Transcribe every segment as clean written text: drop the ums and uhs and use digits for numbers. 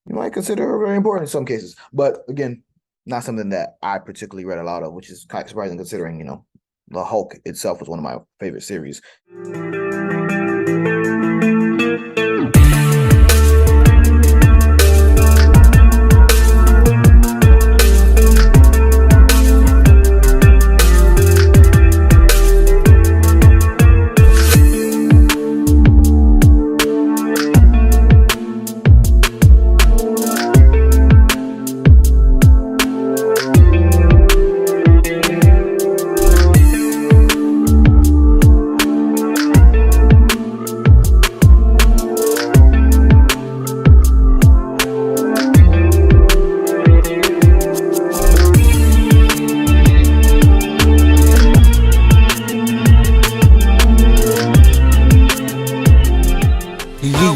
you might consider her very important in some cases. But again, not something that I particularly read a lot of, which is kind of surprising considering, the Hulk itself was one of my favorite series.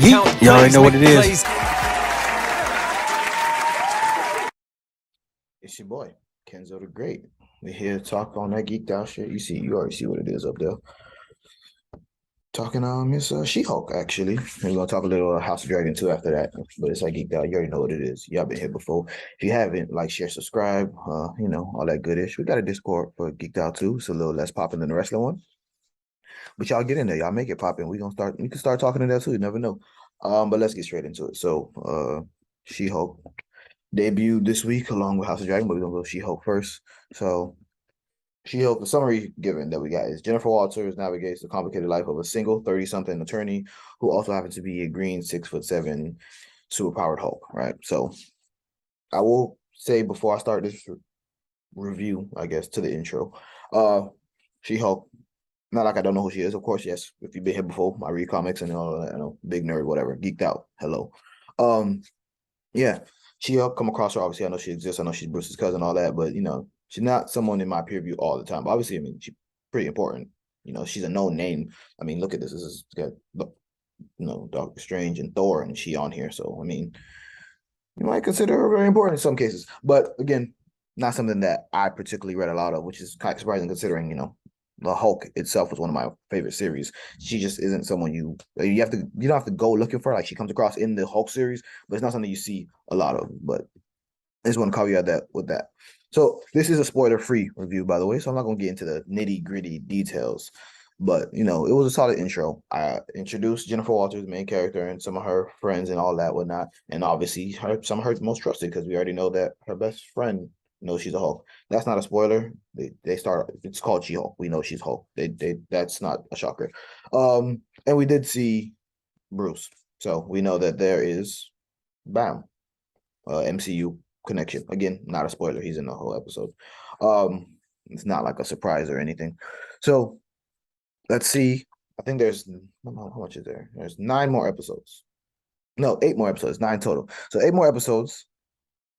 Yeet. You already know what it is. It's your boy, Kenzo the Great. We're here to talk on that geeked out shit. You already see what it is up there. Talking Miss She-Hulk, actually. We're gonna talk a little House of Dragon too after that. But it's like geeked out. You already know what it is. Y'all been here before. If you haven't, like, share, subscribe, all that goodish. We got a Discord for Geeked Out too. It's a little less popping than the wrestling one. But y'all get in there, y'all make it popping. We can start talking in there too. You never know. But let's get straight into it. So She-Hulk debuted this week along with House of Dragon, but we're gonna go She-Hulk first. So She-Hulk, the summary given that we got is Jennifer Walters navigates the complicated life of a single 30-something attorney who also happens to be a green 6'7" superpowered Hulk, right? So I will say before I start this review, I guess, to the intro, She-Hulk, not like I don't know who she is, of course, yes. If you've been here before, I read comics and all that, big nerd, whatever, geeked out. Hello. Yeah, She-Hulk, come across her. Obviously, I know she exists. I know she's Bruce's cousin, all that, but she's not someone in my peer view all the time. But obviously, I mean, she's pretty important. She's a known name. I mean, look at this. This is got Doctor Strange and Thor, and she on here. So I mean, you might consider her very important in some cases. But again, not something that I particularly read a lot of, which is kind of surprising considering, the Hulk itself was one of my favorite series. She just isn't someone you don't have to go looking for. Like, she comes across in the Hulk series, but it's not something you see a lot of. But I just want to caveat that with that. So this is a spoiler-free review, by the way, so I'm not gonna get into the nitty-gritty details. But it was a solid intro. I introduced Jennifer Walters, the main character, and some of her friends and all that whatnot. And obviously some of her most trusted, because we already know that her best friend knows she's a Hulk. That's not a spoiler. They start, it's called She-Hulk. We know she's Hulk. They that's not a shocker. And we did see Bruce. So we know that there is bam. MCU connection. Again, not a spoiler. He's in the whole episode. It's not like a surprise or anything. So let's see. I think there's how much is there? There's 9 more episodes. No, 8 more episodes. 9 total. So 8 more episodes.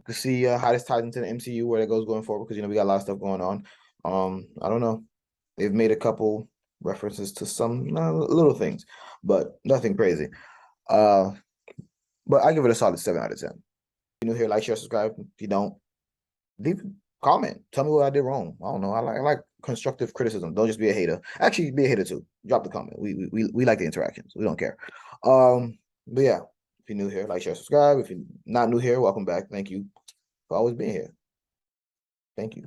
You can see how this ties into the MCU, where that goes going forward, because we got a lot of stuff going on. I don't know. They've made a couple references to some little things, but nothing crazy. But I give it a solid 7 out of 10. If you're new here, like, share, subscribe. If you don't, leave a comment. Tell me what I did wrong. I don't know. I like constructive criticism. Don't just be a hater. Actually, be a hater too. Drop the comment. We like the interactions. We don't care. But yeah, if you're new here, like, share, subscribe. If you're not new here, welcome back. Thank you for always being here. Thank you.